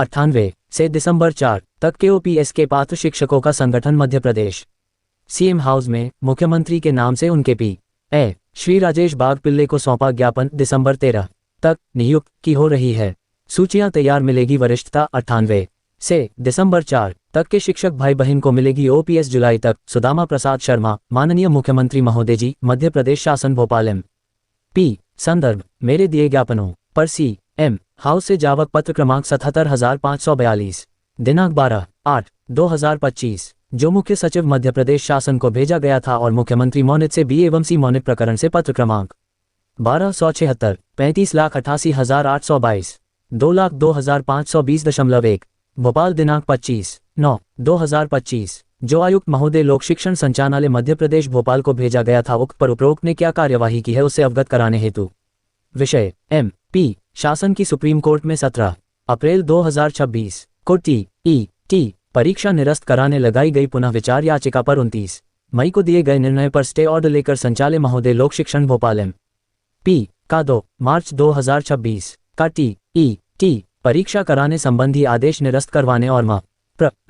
98 से दिसंबर 4 तक के ओपीएस के पात्र शिक्षकों का संगठन मध्य प्रदेश। सीएम हाउस में मुख्यमंत्री के नाम से उनके पी.ए. श्री राजेश बागपिल्ले को सौंपा ज्ञापन। दिसंबर 13 तक नियुक्त की हो रही है। सूचियां तैयार मिलेगी वरिष्ठता। 98 से दिसंबर 4 तक के शिक्षक भाई बहन को मिलेगी ओपीएस। जुलाई तक सुदामा प्रसाद शर्मा। माननीय मुख्यमंत्री महोदय जी, मध्य प्रदेश शासन भोपाल एम.पी. संदर्भ मेरे दिए ज्ञापनों पर सीएम हाउस से जावक पत्र क्रमांक 77,542 दिनांक 12/8/2025 जो मुख्य सचिव मध्य प्रदेश शासन को भेजा गया था और मुख्यमंत्री मोनित से बी एवं सी मोनित प्रकरण से पत्र क्रमांक 1276 35,88,822 2,02,520.1 भोपाल दिनांक 25/9/2025 जो आयुक्त महोदय लोक शिक्षण संचालनालय मध्य प्रदेश भोपाल को भेजा गया था। उक्त पर उपरोक्त ने क्या कार्यवाही की है उससे अवगत कराने हेतु विषय एम.पी. शासन की सुप्रीम कोर्ट में 17 अप्रैल 2026 को टी परीक्षा निरस्त कराने लगाई गई पुनः विचार याचिका पर 29 मई को दिए गए निर्णय पर स्टे ऑर्डर लेकर संचालय महोदय लोक शिक्षण भोपाल एम.पी. का 2 मार्च 2026 का टी परीक्षा कराने संबंधी आदेश निरस्त करवाने और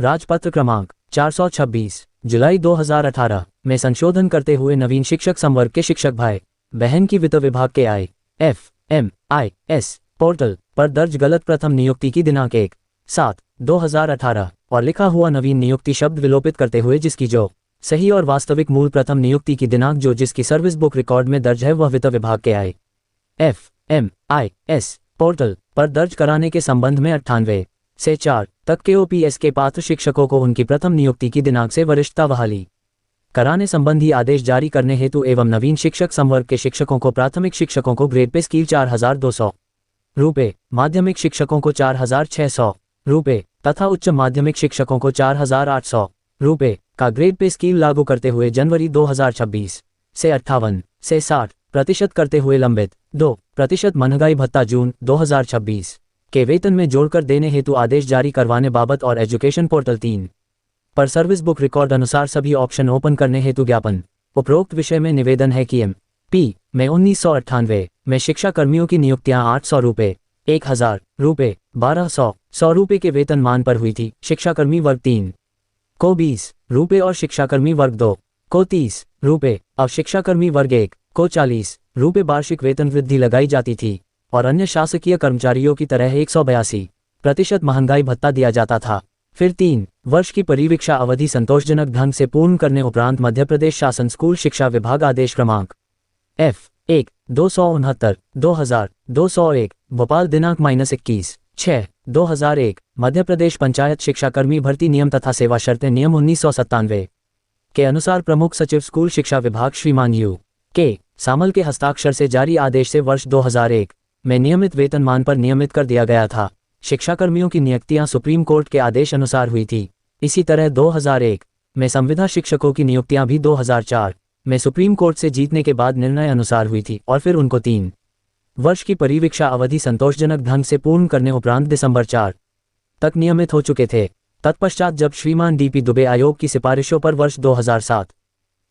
राजपत्र क्रमांक 426 जुलाई 2018 में संशोधन करते हुए नवीन शिक्षक संवर्ग के शिक्षक भाई बहन की वित्त विभाग के IFMIS पोर्टल पर दर्ज गलत प्रथम नियुक्ति की दिनांक 1/7/2018 और लिखा हुआ नवीन नियुक्ति शब्द विलोपित करते हुए जिसकी जो सही और वास्तविक मूल प्रथम नियुक्ति की दिनांक जो जिसकी सर्विस बुक रिकॉर्ड में दर्ज है वह वित्त विभाग के IFMIS पोर्टल पर दर्ज कराने के संबंध में 98 से 4 तक के ओपीएस के पात्र शिक्षकों को उनकी प्रथम नियुक्ति की दिनांक से वरिष्ठता बहाली कराने संबंधी आदेश जारी करने हेतु एवं नवीन शिक्षक संवर्ग के शिक्षकों को प्राथमिक शिक्षकों को ग्रेड पे स्केल 4,200 रुपये, माध्यमिक शिक्षकों को 4,600 रुपये तथा उच्च माध्यमिक शिक्षकों को 4,800 रुपये का ग्रेड पे स्केल लागू करते हुए जनवरी 2026 से 58 से 60% करते हुए लंबित 2% महंगाई भत्ता जून 2026 के वेतन में जोड़कर देने हेतु आदेश जारी करवाने बाबत और एजुकेशन पोर्टल 3 पर सर्विस बुक रिकॉर्ड अनुसार सभी ऑप्शन ओपन करने हेतु ज्ञापन। उपरोक्त विषय में निवेदन है कि एम.पी. में 1998 में शिक्षा कर्मियों की नियुक्तियां 800 रुपये, 1,000 रुपये, 1,200 रुपये के वेतनमान पर हुई थी। शिक्षाकर्मी वर्ग 3 को 20 रुपये और शिक्षाकर्मी वर्ग 2 को 30 रुपये। अब शिक्षाकर्मी वर्ग 1 को 40 रुपये वार्षिक वेतन वृद्धि लगाई जाती थी और अन्य शासकीय कर्मचारियों की तरह 182% महंगाई भत्ता दिया जाता था। फिर 3 वर्ष की परिवीक्षा अवधि संतोषजनक ढंग से पूर्ण करने उपरांत मध्य प्रदेश शासन स्कूल शिक्षा विभाग आदेश क्रमांक F1 269/2001 भोपाल दिनांक -21/6/2001 मध्य प्रदेश पंचायत शिक्षाकर्मी भर्ती नियम तथा सेवा शर्तें नियम 1997 के अनुसार प्रमुख सचिव स्कूल शिक्षा विभाग श्रीमान U.K. सामल के हस्ताक्षर से जारी आदेश से वर्ष 2001 में नियमित वेतनमान पर नियमित कर दिया गया था। शिक्षाकर्मियों की नियुक्तियां सुप्रीम कोर्ट के आदेश अनुसार हुई थी। इसी तरह 2001 में संविदा शिक्षकों की नियुक्तियां भी 2004 में सुप्रीम कोर्ट से जीतने के बाद निर्णय अनुसार हुई थी और फिर उनको 3 वर्ष की परिवीक्षा अवधि संतोषजनक ढंग से पूर्ण करने उपरांत दिसंबर 4 तक नियमित हो चुके थे। तत्पश्चात जब श्रीमान D.P. दुबे आयोग की सिफारिशों पर वर्ष 2007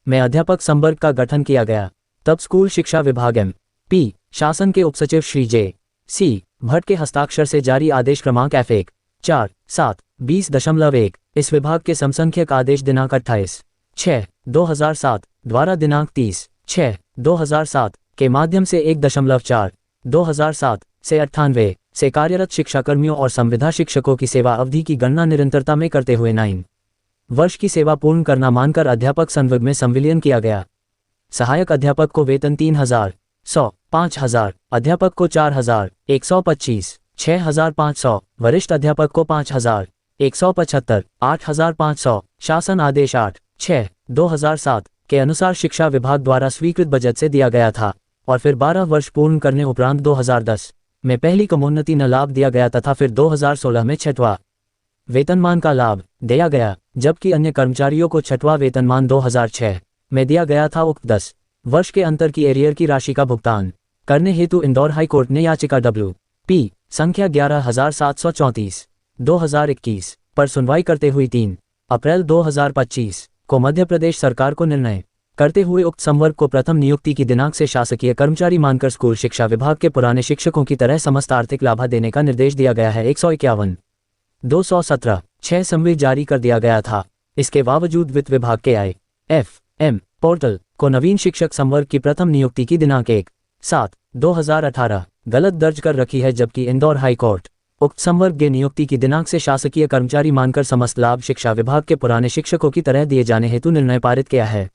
में अध्यापक संवर्ग का गठन किया गया, तब स्कूल शिक्षा विभाग M.P. शासन के उपसचिव श्री J.C. भट्ट के हस्ताक्षर से जारी आदेश क्रमांक F14720.1 इस विभाग के समसंख्यक आदेश दिनांक 28/6/2007 द्वारा दिनांक 30/6/2007 के माध्यम से 1.4/2007 से 98 से कार्यरत शिक्षाकर्मियों और संविदा शिक्षकों की सेवा अवधि की गणना निरंतरता में करते हुए 9 वर्ष की सेवा पूर्ण करना मानकर अध्यापक संवर्ग में संविलियन किया गया। सहायक अध्यापक को वेतन 3,100, 5,000, अध्यापक को 4,125, 6,500, वरिष्ठ अध्यापक को 5,175, 8,500 शासन आदेश 8/6/2007 के अनुसार शिक्षा विभाग द्वारा स्वीकृत बजट से दिया गया था और फिर 12 वर्ष पूर्ण करने उपरांत 2010 में पहली क्रमोन्नति न लाभ दिया गया तथा फिर 2016 में 6वां वेतनमान का लाभ दिया गया, जबकि अन्य कर्मचारियों को 6वां वेतनमान 2006 में दिया गया था। उक्त 10 वर्ष के अंतर की एरियर की राशि का भुगतान करने हेतु इंदौर हाई कोर्ट ने याचिका WP संख्या 11,734/2021 पर सुनवाई करते हुए 3 अप्रैल 2025 को मध्य प्रदेश सरकार को निर्णय करते हुए उक्त संवर्ग को प्रथम नियुक्ति की दिनांक से शासकीय कर्मचारी मानकर स्कूल शिक्षा विभाग के पुराने शिक्षकों की तरह समस्त आर्थिक लाभ देने का निर्देश दिया गया है। 151 217 6 संविल जारी कर दिया गया था। इसके बावजूद वित्त विभाग के IFM पोर्टल को नवीन शिक्षक संवर्ग की प्रथम नियुक्ति की दिनांक 1/7/2018 गलत दर्ज कर रखी है, जबकि इंदौर हाई कोर्ट उक्त संवर्ग के नियुक्ति की दिनांक से शासकीय कर्मचारी मानकर समस्त लाभ शिक्षा विभाग के पुराने शिक्षकों की तरह दिए जाने हेतु निर्णय पारित किया है।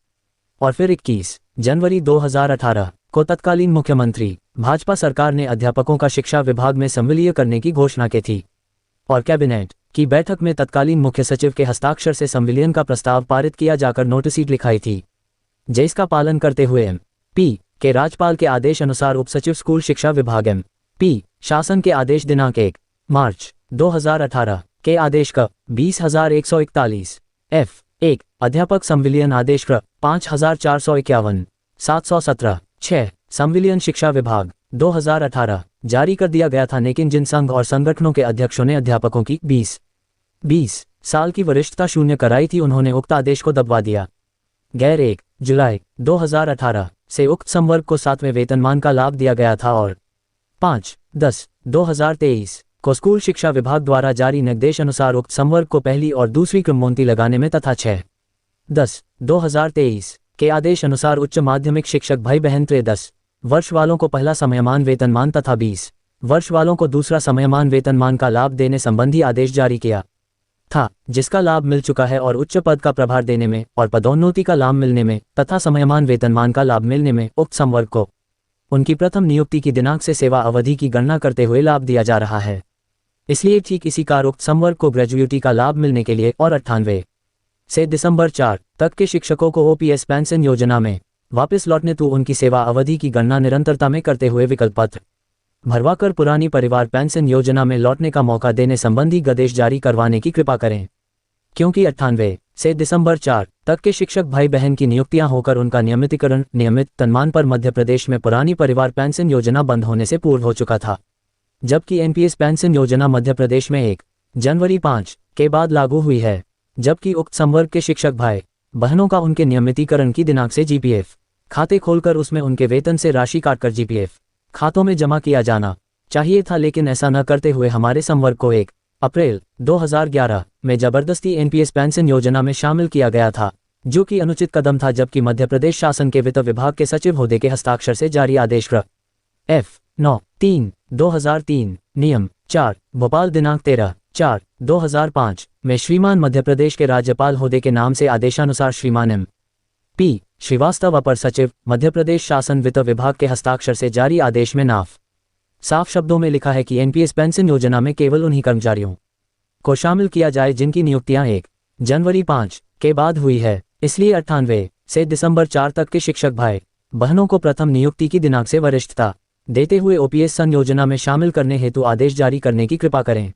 और फिर 21 जनवरी 2018 को तत्कालीन मुख्यमंत्री भाजपा सरकार ने अध्यापकों का शिक्षा विभाग में संविलीय करने की घोषणा की थी और कैबिनेट की बैठक में तत्कालीन मुख्य सचिव के हस्ताक्षर से संविलियन का प्रस्ताव पारित किया जाकर नोटिस लिखाई थी, जिसका पालन करते हुए MP के राज्यपाल के आदेश अनुसार उप सचिव स्कूल शिक्षा विभाग MP शासन के आदेश दिनांक 1 मार्च 2018 के आदेश क 20,141 F1 अध्यापक संविलियन आदेश क्रम 5,451 717 6 संविलियन शिक्षा विभाग 2018 जारी कर दिया गया था। लेकिन जिन संघ और संगठनों के अध्यक्षों ने अध्यापकों की 20 साल की वरिष्ठता शून्य कराई थी, उन्होंने उक्त आदेश को दबवा दिया। गैर 1 जुलाई 2018 से उक्त संवर्ग को 7वें वेतनमान का लाभ दिया गया था और 5/10/2023 को स्कूल शिक्षा विभाग द्वारा जारी निर्देश अनुसार उक्त संवर्ग को पहली और दूसरी क्रमोन्नति लगाने में तथा 6/10/2023 के आदेश अनुसार उच्च माध्यमिक शिक्षक भाई बहन 13 वर्ष वालों को पहला समयमान वेतनमान तथा 20 वर्ष वालों को दूसरा समयमान वेतनमान का लाभ देने संबंधी आदेश जारी किया था, जिसका लाभ मिल चुका है और उच्च पद का प्रभार देने में और पदोन्नति का लाभ मिलने में तथा समयमान वेतनमान का लाभ मिलने में उक्त संवर्ग को उनकी प्रथम नियुक्ति की दिनांक से सेवा अवधि की गणना करते हुए लाभ दिया जा रहा है। इसलिए ठीक इसी कार उक्त संवर्ग को ग्रेजुएटी का लाभ मिलने के लिए और 98 से दिसंबर 4 तक के शिक्षकों को OPS पेंशन योजना में वापस लौटने तो उनकी सेवा अवधि की गणना निरंतरता में करते हुए विकल्प पत्र भरवाकर पुरानी परिवार पेंशन योजना में लौटने का मौका देने संबंधी आदेश जारी करवाने की कृपा करें, क्योंकि 98 से दिसंबर 4 तक के शिक्षक भाई बहन की नियुक्तियां होकर उनका नियमितीकरण नियमित तनमान पर मध्य प्रदेश में पुरानी परिवार पेंशन योजना बंद होने से पूर्व हो चुका था, जबकि NPS पेंशन योजना मध्य प्रदेश में 1 जनवरी 5 के बाद लागू हुई है। जबकि उक्त संवर्ग के शिक्षक भाई बहनों का उनके नियमितीकरण की दिनांक से GPF खाते खोलकर उसमें उनके वेतन से राशि काटकर GPF खातों में जमा किया जाना चाहिए था, लेकिन ऐसा न करते हुए हमारे संवर्ग को 1 अप्रैल 2011 में जबरदस्ती NPS पेंशन योजना में शामिल किया गया था, जो कि अनुचित कदम था। जबकि मध्य प्रदेश शासन के वित्त विभाग के सचिव होदे के हस्ताक्षर से जारी आदेश क्रम F9/3/2003 नियम 4 भोपाल दिनांक 13/4/2005 में श्रीमान मध्य प्रदेश के राज्यपाल होदे के नाम से आदेशानुसार श्रीमान MP श्रीवास्तव अपर सचिव मध्य प्रदेश शासन वित्त विभाग के हस्ताक्षर से जारी आदेश में साफ शब्दों में लिखा है कि NPS पेंशन योजना में केवल उन्हीं कर्मचारियों को शामिल किया जाए जिनकी नियुक्तियां 1 जनवरी 5 के बाद हुई है। इसलिए 98 से दिसंबर 4 तक के शिक्षक भाई बहनों को प्रथम नियुक्ति की दिनांक से वरिष्ठता देते हुए OPS सन योजना में शामिल करने हेतु आदेश जारी करने की कृपा करें।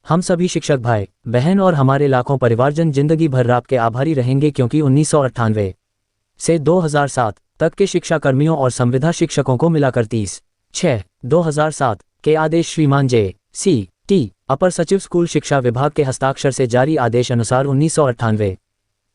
हम सभी शिक्षक भाई बहन और हमारे लाखों परिवारजन जिंदगी भर आपके आभारी रहेंगे, क्योंकि 1998 से 2007 तक के शिक्षा कर्मियों और संविदा शिक्षकों को मिलाकर 30/6/2007 के आदेश श्रीमान JCT अपर सचिव स्कूल शिक्षा विभाग के हस्ताक्षर से जारी आदेश अनुसार 1998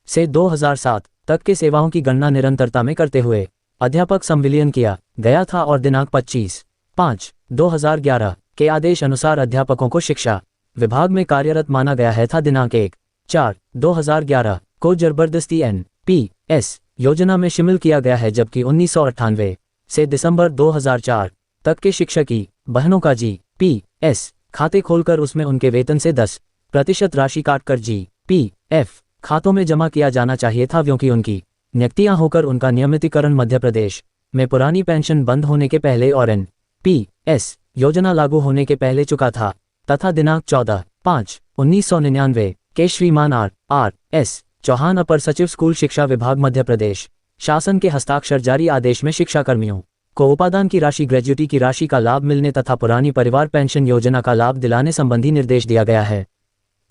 से 2007 तक के सेवाओं की गणना निरंतरता में करते हुए अध्यापक संविलियन किया गया था और दिनांक 25/5/2011 के आदेश अनुसार अध्यापकों को शिक्षा विभाग में कार्यरत माना गया है था। दिनांक 1/4/2011 को जबरदस्ती NPS योजना में शामिल किया गया है, जबकि 1998 से दिसंबर 2004 तक के शिक्षकी बहनों का GPS खाते खोलकर उसमें उनके वेतन से 10% राशि काटकर GPF खातों में जमा किया जाना चाहिए था, क्योंकि उनकी नियुक्तियां होकर उनका नियमितीकरण मध्य प्रदेश में पुरानी पेंशन बंद होने के पहले और NPS योजना लागू होने के पहले चुका था तथा दिनांक 14/5/1999 के श्रीमान R.S. चौहान अपर सचिव स्कूल शिक्षा विभाग मध्य प्रदेश शासन के हस्ताक्षर जारी आदेश में शिक्षा कर्मियों को उपादान की राशि ग्रेजुएटी की राशि का लाभ मिलने तथा पुरानी परिवार पेंशन योजना का लाभ दिलाने संबंधी निर्देश दिया गया है।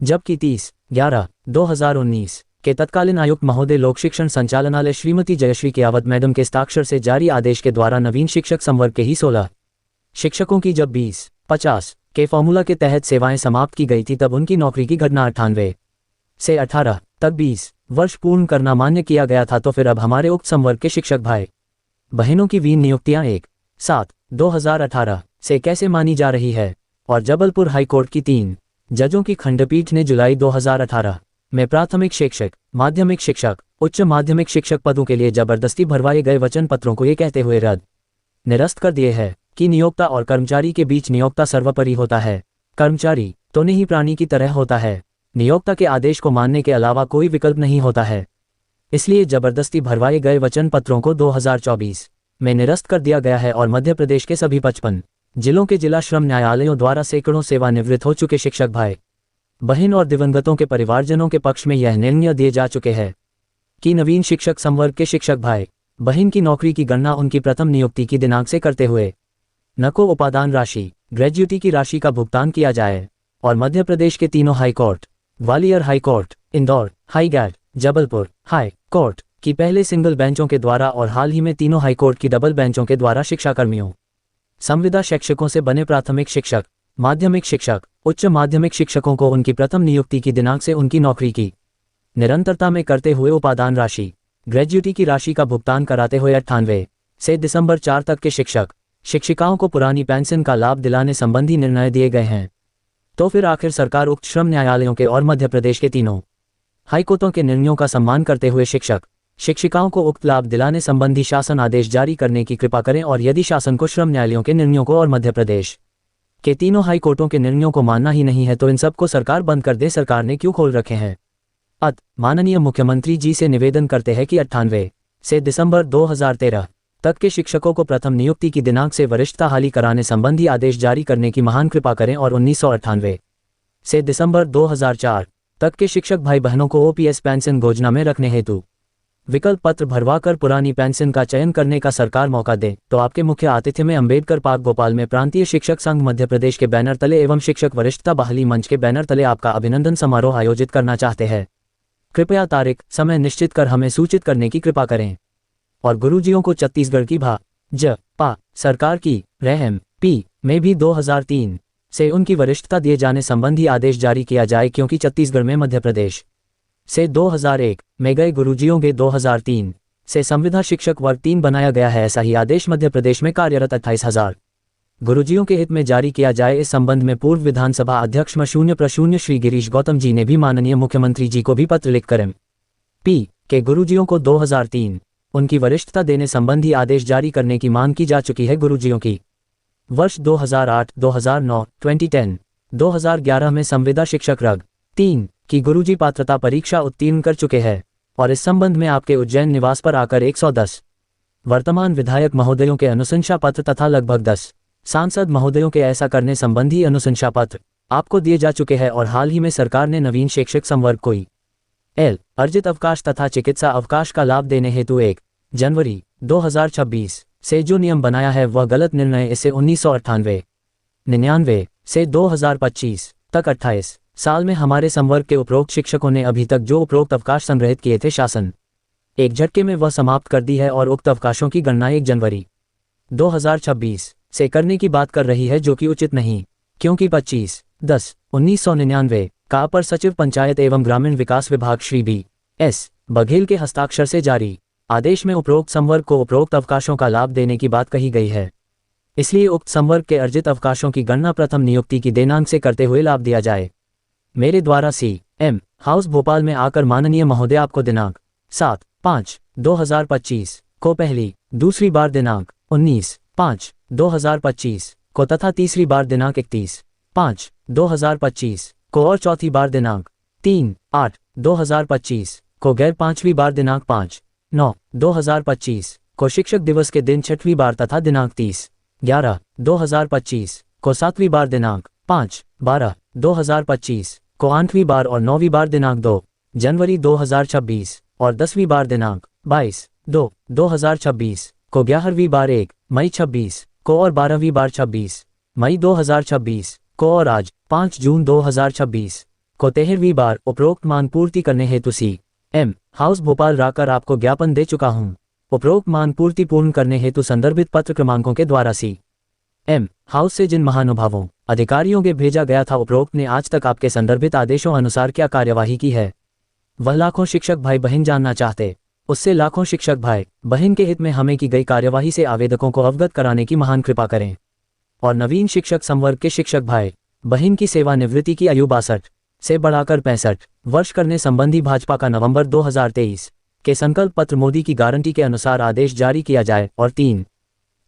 जबकि 30/11/2019 के तत्कालीन आयुक्त महोदय लोक शिक्षण संचालनालय श्रीमती जयश्री कियावत मैडम के हस्ताक्षर से जारी आदेश के द्वारा नवीन शिक्षक संवर्ग के ही 16 शिक्षकों की जब 20/50 के फॉर्मूला के तहत सेवाएं समाप्त की गई थी, तब उनकी नौकरी की घटना 98 से 18 तक 20 वर्ष पूर्ण करना मान्य किया गया था। तो फिर अब हमारे उक्त संवर्ग के शिक्षक भाई बहनों की वीन नियुक्तियां 1/7/2018 से कैसे मानी जा रही है और जबलपुर हाईकोर्ट की 3 जजों की खंडपीठ ने जुलाई 2018 में प्राथमिक शिक्षक, माध्यमिक शिक्षक, उच्च माध्यमिक शिक्षक पदों के लिए जबरदस्ती भरवाए गए वचन पत्रों को ये कहते हुए रद्द निरस्त कर दिए है कि नियोक्ता और कर्मचारी के बीच नियोक्ता सर्वोपरि होता है। कर्मचारी तो नहीं प्राणी की तरह होता है। नियोक्ता के आदेश को मानने के अलावा कोई विकल्प नहीं होता है। इसलिए जबरदस्ती भरवाए गए वचन पत्रों को 2024 में निरस्त कर दिया गया है और मध्य प्रदेश के सभी 55 जिलों के जिला श्रम न्यायालयों द्वारा सैकड़ों सेवानिवृत्त हो चुके शिक्षक भाई बहन और दिवंगतों के परिवारजनों के पक्ष में यह निर्णय दिए जा चुके हैं कि नवीन शिक्षक संवर्ग के शिक्षक भाई बहन की नौकरी की गणना उनकी प्रथम नियुक्ति की दिनांक से करते हुए न को उपादान राशि, ग्रेज्युटी की राशि का भुगतान किया जाए और मध्य प्रदेश के तीनों high court, Gwalior high court, Indore high गैट, जबलपुर हाई कोर्ट की पहले सिंगल बेंचों के द्वारा और हाल ही में तीनों हाई कोर्ट की डबल बेंचों के द्वारा शिक्षाकर्मियों, संविदा शिक्षकों से बने प्राथमिक शिक्षक, माध्यमिक शिक्षक, उच्च माध्यमिक शिक्षकों को उनकी प्रथम नियुक्ति की दिनांक से उनकी नौकरी की निरंतरता में करते हुए उपादान राशि, ग्रेज्युटी की राशि का भुगतान कराते हुए 98 से दिसंबर 4 तक के शिक्षक शिक्षिकाओं को पुरानी पेंशन का लाभ दिलाने संबंधी निर्णय दिए गए हैं। तो फिर आखिर सरकार उक्त श्रम न्यायालयों के और मध्य प्रदेश के तीनों हाईकोर्टों के निर्णयों का सम्मान करते हुए शिक्षक शिक्षिकाओं को उक्त लाभ दिलाने संबंधी शासन आदेश जारी करने की कृपा करें और यदि शासन को श्रम न्यायालयों के निर्णयों को और मध्य प्रदेश के तीनों हाईकोर्टों के निर्णयों को मानना ही नहीं है तो इन सबको सरकार बंद कर दे। सरकार ने क्यों खोल रखे हैं? माननीय मुख्यमंत्री जी से निवेदन करते हैं कि 98 से दिसंबर 2013 तक के शिक्षकों को प्रथम नियुक्ति की दिनांक से वरिष्ठता हाली कराने संबंधी आदेश जारी करने की महान कृपा करें और 1998 से दिसंबर 2004 तक के शिक्षक भाई बहनों को ओपीएस पेंशन योजना में रखने हेतु विकल्प पत्र भरवाकर पुरानी पेंशन का चयन करने का सरकार मौका दे। तो आपके मुख्य आतिथ्य में अंबेडकर पार्क भोपाल में प्रांतीय शिक्षक संघ मध्य प्रदेश के बैनर तले एवं शिक्षक वरिष्ठता बहाली मंच के बैनर तले आपका अभिनंदन समारोह आयोजित करना चाहते हैं। कृपया तारीख समय निश्चित कर हमें सूचित करने की कृपा करें और गुरुजियों को छत्तीसगढ़ की भाजपा सरकार की रहम पी में भी 2003 से उनकी वरिष्ठता दिए जाने संबंधी आदेश जारी किया जाए क्योंकि छत्तीसगढ़ में मध्य प्रदेश से 2001 में गए गुरुजियों के 2003 से संविदा शिक्षक वर्ग 3 बनाया गया है। ऐसा ही आदेश मध्य प्रदेश में कार्यरत 28,000 गुरुजियों के हित में जारी किया जाए। इस संबंध में पूर्व विधानसभा अध्यक्ष M0 श्री गिरीश गौतम जी ने भी माननीय मुख्यमंत्री जी को भी पत्र लिखकर MP के गुरुजियों को 2003 उनकी वरिष्ठता देने संबंधी आदेश जारी करने की मांग की जा चुकी है। गुरुजियों की वर्ष 2008, 2009, 2010, 2011 में संविदा शिक्षक वर्ग 3 की गुरुजी पात्रता परीक्षा उत्तीर्ण कर चुके हैं और इस संबंध में आपके उज्जैन निवास पर आकर 110 वर्तमान विधायक महोदयों के अनुशंसा पत्र तथा लगभग 10 सांसद महोदयों के ऐसा करने संबंधी अनुशंसा पत्र आपको दिए जा चुके हैं और हाल ही में सरकार ने नवीन शैक्षिक संवर्ग को अर्जित अवकाश तथा चिकित्सा अवकाश का लाभ देने हेतु 1 जनवरी 2026 से जो नियम बनाया है वह गलत निर्णय। इसे 1998-99 से 2025 तक 28 साल में हमारे संवर्ग के उपरोक्त शिक्षकों ने अभी तक जो उपरोक्त अवकाश संग्रहित किए थे शासन एक झटके में वह समाप्त कर दी है और उक्त अवकाशों की गणना 1 जनवरी 2026 से करने की बात कर रही है जो कि उचित नहीं, क्योंकि 25/10/1999 का अपर सचिव पंचायत एवं ग्रामीण विकास विभाग श्री B.S. बघेल के हस्ताक्षर से जारी आदेश में उपरोक्त संवर्ग को उपरोक्त अवकाशों का लाभ देने की बात कही गई है। इसलिए उक्त संवर्ग के अर्जित अवकाशों की गणना प्रथम नियुक्ति की दिनांक से करते हुए लाभ दिया जाए। मेरे द्वारा CM हाउस भोपाल में आकर माननीय महोदय आपको दिनांक 7/5/2025 को पहली दूसरी बार दिनांक 19/5/2025 को तथा तीसरी बार दिनांक 31/5/2025 को और चौथी बार दिनांक 3/8/2025 को गैर पांचवी बार दिनांक 5/9/2025 को शिक्षक दिवस के दिन छठवीं बार तथा दिनांक 30/11/2025 को सातवीं बार दिनांक 5/12/2025 को आठवीं बार और नौवीं बार दिनांक 2 जनवरी 2026 और 10वीं बार दिनांक 22/2/2026 को 11वीं बार 1 मई 26 को और 12वीं बार 26 मई 2026 को और आज 5 जून 2026 को 13वीं बार उपरोक्त मांग पूर्ति करने हेतु CM हाउस भोपाल राकर आपको ज्ञापन दे चुका हूं। उपरोक्त मांग पूर्ति पूर्ण करने हेतु संदर्भित पत्र क्रमांकों के द्वारा CM हाउस से जिन महानुभावों अधिकारियों के भेजा गया था उपरोक्त ने आज तक आपके संदर्भित आदेशों अनुसार क्या कार्यवाही की है वह लाखों शिक्षक भाई बहन जानना चाहते। उससे लाखों शिक्षक भाई बहन के हित में हमें की गई कार्यवाही से आवेदकों को अवगत कराने की महान कृपा करें और नवीन शिक्षक संवर्ग के शिक्षक भाई बहिन की सेवानिवृत्ति की आयु 62 से बढ़ाकर 65 वर्ष करने संबंधी भाजपा का नवंबर 2023 के संकल्प पत्र मोदी की गारंटी के अनुसार आदेश जारी किया जाए। और 3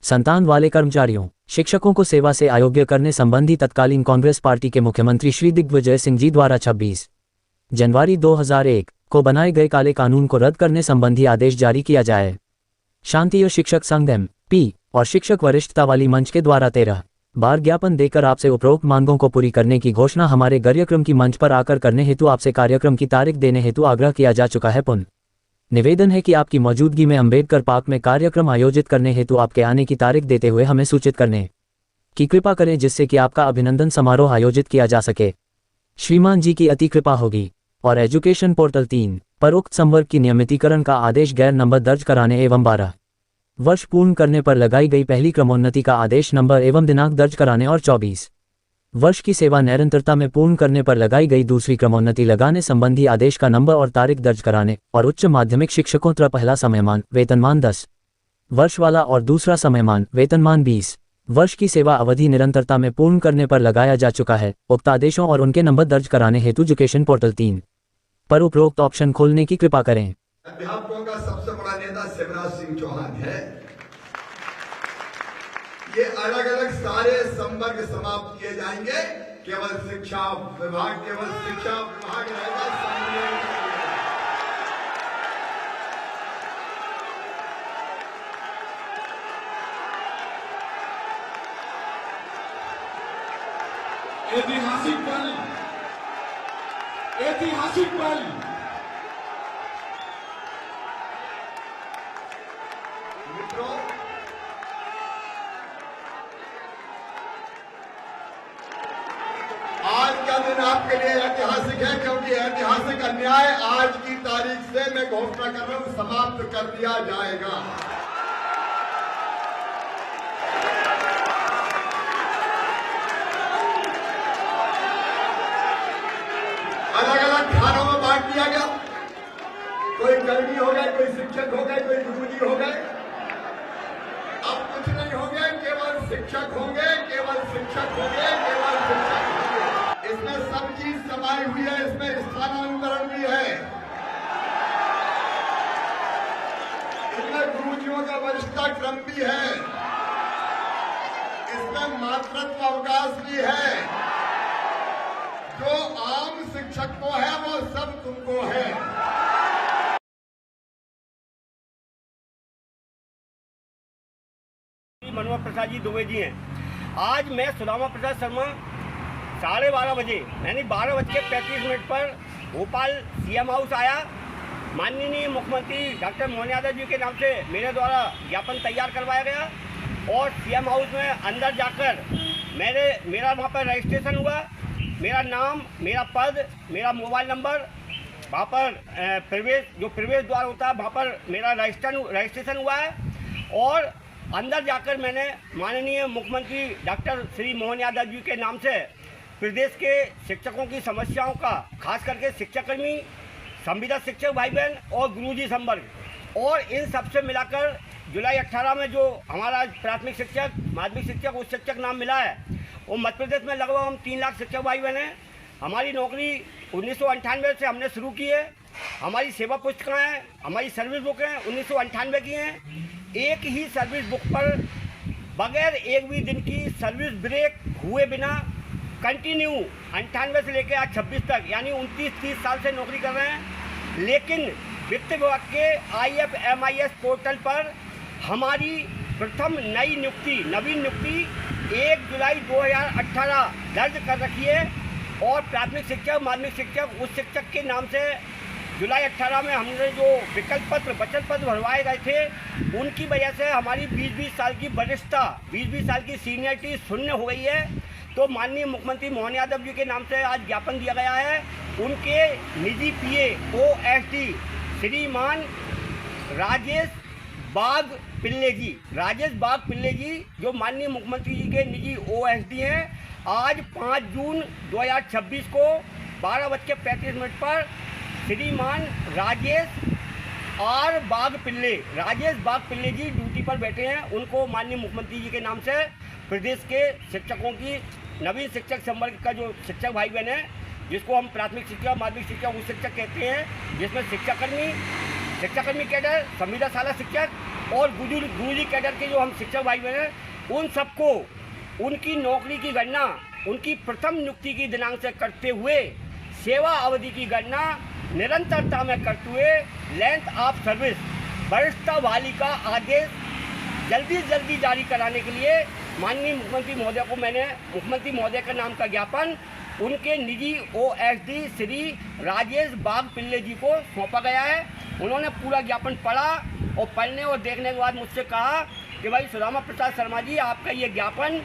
संतान वाले कर्मचारियों शिक्षकों को सेवा से अयोग्य करने संबंधी तत्कालीन कांग्रेस पार्टी के मुख्यमंत्री श्री दिग्विजय सिंह जी द्वारा 26 जनवरी 2001 को बनाए गए काले कानून को रद्द करने संबंधी आदेश जारी किया जाए। शांतिय शिक्षक संघ MP और शिक्षक वरिष्ठता वाली मंच के द्वारा 13 बार ज्ञापन देकर आपसे उपरोक्त मांगों को पूरी करने की घोषणा हमारे कार्यक्रम की मंच पर आकर करने हेतु आपसे कार्यक्रम की तारीख देने हेतु आग्रह किया जा चुका है। पुनः निवेदन है कि आपकी मौजूदगी में अंबेडकर पार्क में कार्यक्रम आयोजित करने हेतु आपके आने की तारीख देते हुए हमें सूचित करने की कृपा करें, जिससे कि आपका अभिनंदन समारोह आयोजित किया जा सके। श्रीमान जी की अति कृपा होगी। और एजुकेशन पोर्टल 3 पर उक्त संवर्ग की नियमितीकरण का आदेश गैर नंबर दर्ज कराने एवं 12 वर्ष पूर्ण करने पर लगाई गई पहली क्रमोन्नति का आदेश नंबर एवं दिनांक दर्ज कराने और 24 वर्ष की सेवा निरंतरता में पूर्ण करने पर लगाई गई दूसरी क्रमोन्नति लगाने संबंधी आदेश का नंबर और तारीख दर्ज कराने और उच्च माध्यमिक शिक्षकों तरह पहला समयमान वेतनमान 10 वर्ष वाला और दूसरा समयमान वेतनमान 20 वर्ष की सेवा अवधि निरंतरता में पूर्ण करने पर लगाया जा चुका है। उक्त आदेशों और उनके नंबर दर्ज कराने हेतु एजुकेशन पोर्टल 3 पर उपरोक्त ऑप्शन खोलने की कृपा करें। अध्यापकों का सबसे बड़ा नेता शिवराज सिंह चौहान है। ये अलग अलग सारे संवर्ग समाप्त किए जाएंगे, केवल शिक्षा विभाग रहेगा। ऐतिहासिक पल मित्रों, आज का दिन आपके लिए ऐतिहासिक है, क्योंकि ऐतिहासिक अन्याय आज की तारीख से मैं घोषणा कर रहा हूं समाप्त कर दिया जाएगा। अलग अलग खानों में बांट दिया गया। कोई कर्मी हो गए, कोई शिक्षक हो गए, कोई गुरुजी हो गए। अब कुछ नहीं होंगे, केवल शिक्षक होंगे, केवल शिक्षक होंगे, केवल शिक्षक होंगे। इसमें सब चीज समाई हुई है, इसमें स्थानांतरण भी है, इसमें गुरुजियों का वरिष्ठता क्रम भी है, इसमें मातृत्व अवकाश भी है। जो आम शिक्षक को है वो सब तुमको है। मनोहर प्रसाद जी दुबे जी हैं। आज मैं सुदामा प्रसाद शर्मा 12:30 बजे यानी 12:35 पर भोपाल CM हाउस आया। माननीय मुख्यमंत्री डॉक्टर मोहन यादव जी के नाम से मेरे द्वारा ज्ञापन तैयार करवाया गया और CM हाउस में अंदर जाकर मेरा वहाँ पर रजिस्ट्रेशन हुआ। मेरा नाम, मेरा पद, मेरा मोबाइल नंबर, वहाँ पर प्रवेश द्वार होता है वहाँ पर मेरा रजिस्ट्रेशन हुआ है। और अंदर जाकर मैंने माननीय मुख्यमंत्री डॉक्टर श्री मोहन यादव जी के नाम से प्रदेश के शिक्षकों की समस्याओं का, खास करके शिक्षाकर्मी, संविदा शिक्षक भाई बहन और गुरुजी संवर्ग, और इन सबसे मिलाकर जुलाई 18 में जो हमारा प्राथमिक शिक्षक, माध्यमिक शिक्षक, उच्च शिक्षक नाम मिला है, वो मध्य प्रदेश में लगभग हम 3 लाख शिक्षक भाई बहन हैं। हमारी नौकरी 1998 से हमने शुरू की है। हमारी सेवा पुस्तिकाएँ हैं, हमारी सर्विस बुक हैं 1998 की हैं। एक ही सर्विस बुक पर बगैर एक भी दिन की सर्विस ब्रेक हुए बिना कंटिन्यू 98 से लेकर आज 26 तक यानी 29-30 साल से नौकरी कर रहे हैं। लेकिन वित्त विभाग के IFMIS पोर्टल पर हमारी प्रथम नवीन नियुक्ति 1 जुलाई 2018 दर्ज कर रखी है और प्राथमिक शिक्षक, माध्यमिक शिक्षक, उच्च शिक्षक के नाम से जुलाई 18 में हमने जो विकल्प पत्र, वचन पत्र भरवाए गए थे, उनकी वजह से हमारी 20-20 साल की वरिष्ठता, 20-20 साल की सीनियरिटी शून्य हो गई है। तो माननीय मुख्यमंत्री मोहन यादव जी के नाम से आज ज्ञापन दिया गया है। उनके निजी PA OSD श्रीमान राजेश बाग पिल्ले जी जो माननीय मुख्यमंत्री जी के निजी OSD हैं, आज 5 जून 2026 को 12:35 पर श्रीमान राजेश बाग पिल्ले जी ड्यूटी पर बैठे हैं। उनको माननीय मुख्यमंत्री जी के नाम से प्रदेश के शिक्षकों की नवीन शिक्षक संवर्ग का जो शिक्षक भाई बहन है, जिसको हम प्राथमिक शिक्षा, माध्यमिक शिक्षा, उच्च शिक्षक कहते हैं, जिसमें शिक्षाकर्मी कैडर, संविदाशाला शिक्षक और गुरुजी कैडर के जो हम शिक्षक भाई बहन हैं, उन सबको उनकी नौकरी की गणना उनकी प्रथम नियुक्ति की दिनांक से करते हुए सेवा अवधि की गणना निरंतरता में करते हुए लेंथ ऑफ सर्विस वरिष्ठता बहाली का आदेश जल्दी से जल्दी जारी कराने के लिए माननीय मुख्यमंत्री महोदय को मैंने मुख्यमंत्री महोदय का नाम का ज्ञापन उनके निजी OSD श्री राजेश बाग पिल्ले जी को सौंपा गया है। उन्होंने पूरा ज्ञापन पढ़ा और पढ़ने और देखने के बाद मुझसे कहा कि भाई सुदामा प्रसाद शर्मा जी, आपका ये ज्ञापन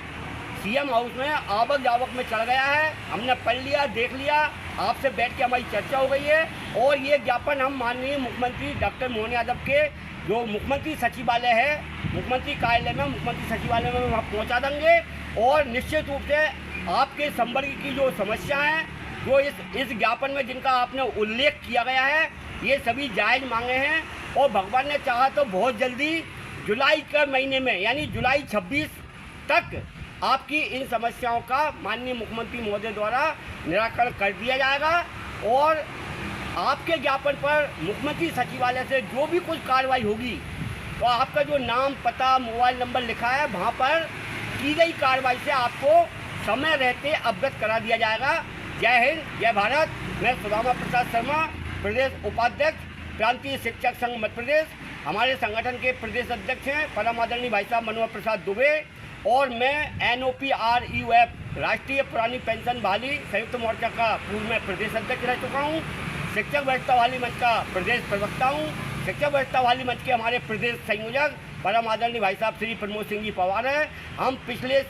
CM हाउस में आवक जावक में चढ़ गया है, हमने पढ़ लिया, देख लिया, आपसे बैठ के हमारी चर्चा हो गई है और ये ज्ञापन हम माननीय मुख्यमंत्री डॉक्टर मोहन यादव के जो मुख्यमंत्री सचिवालय है, मुख्यमंत्री कार्यालय में, मुख्यमंत्री सचिवालय में वहाँ पहुँचा देंगे और निश्चित रूप से आपके संवर्ग की जो समस्या है, जो इस ज्ञापन में जिनका आपने उल्लेख किया गया है, ये सभी जायज़ मांगे हैं और भगवान ने चाहा तो बहुत जल्दी जुलाई के महीने में यानी जुलाई 26 तक आपकी इन समस्याओं का माननीय मुख्यमंत्री महोदय द्वारा निराकरण कर दिया जाएगा और आपके ज्ञापन पर मुख्यमंत्री सचिवालय से जो भी कुछ कार्रवाई होगी तो आपका जो नाम, पता, मोबाइल नंबर लिखा है वहाँ पर की गई कार्रवाई से आपको समय रहते अवगत करा दिया जाएगा। जय हिंद, जय भारत। मैं सुदामा प्रसाद शर्मा, प्रदेश उपाध्यक्ष, प्रांतीय शिक्षक संघ मध्य प्रदेश, हमारे संगठन के प्रदेश अध्यक्ष हैं परम आदरणीय भाई साहब मनोहर प्रसाद दुबे और मैं NOPRUF राष्ट्रीय पुरानी पेंशन बहाली संयुक्त मोर्चा का पूर्व में प्रदेश अध्यक्ष रह चुका हूँ। शिक्षक वरिष्ठता बहाली मंच का प्रदेश प्रवक्ता हूँ। शिक्षक वरिष्ठता बहाली मंच के हमारे प्रदेश संयोजक परम आदरणीय भाई साहब श्री प्रमोद सिंह जी पवार हैं। हम पिछले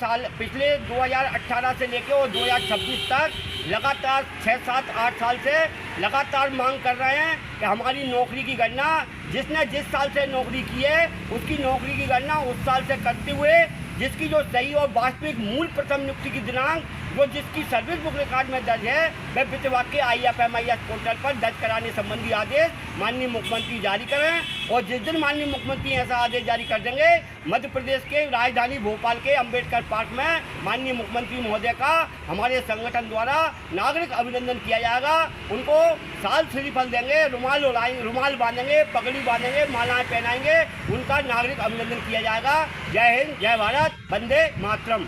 2018 से लेकर और 2026 तक लगातार 6, 7, 8 साल से लगातार मांग कर रहे हैं कि हमारी नौकरी की गणना जिसने जिस साल से नौकरी की है उसकी नौकरी की गणना उस साल से करते हुए जिसकी जो सही और वास्तविक मूल प्रथम नियुक्ति की दिनांक जो जिसकी सर्विस बुक रिकॉर्ड में दर्ज है वह वित्तवाक के IFMIS पोर्टल पर दर्ज कराने संबंधी आदेश माननीय मुख्यमंत्री जारी करें और जिस दिन माननीय मुख्यमंत्री ऐसा आदेश जारी कर देंगे मध्य प्रदेश के राजधानी भोपाल के अंबेडकर पार्क में माननीय मुख्यमंत्री महोदय का हमारे संगठन द्वारा नागरिक अभिनंदन किया जाएगा। उनको साल श्रीफल देंगे, रुमाल बांधेंगे, पगड़ी बांधेंगे, मालाएं पहनाएंगे, उनका नागरिक अभिनंदन किया जाएगा। जय हिंद, जय भारत, वंदे मातरम।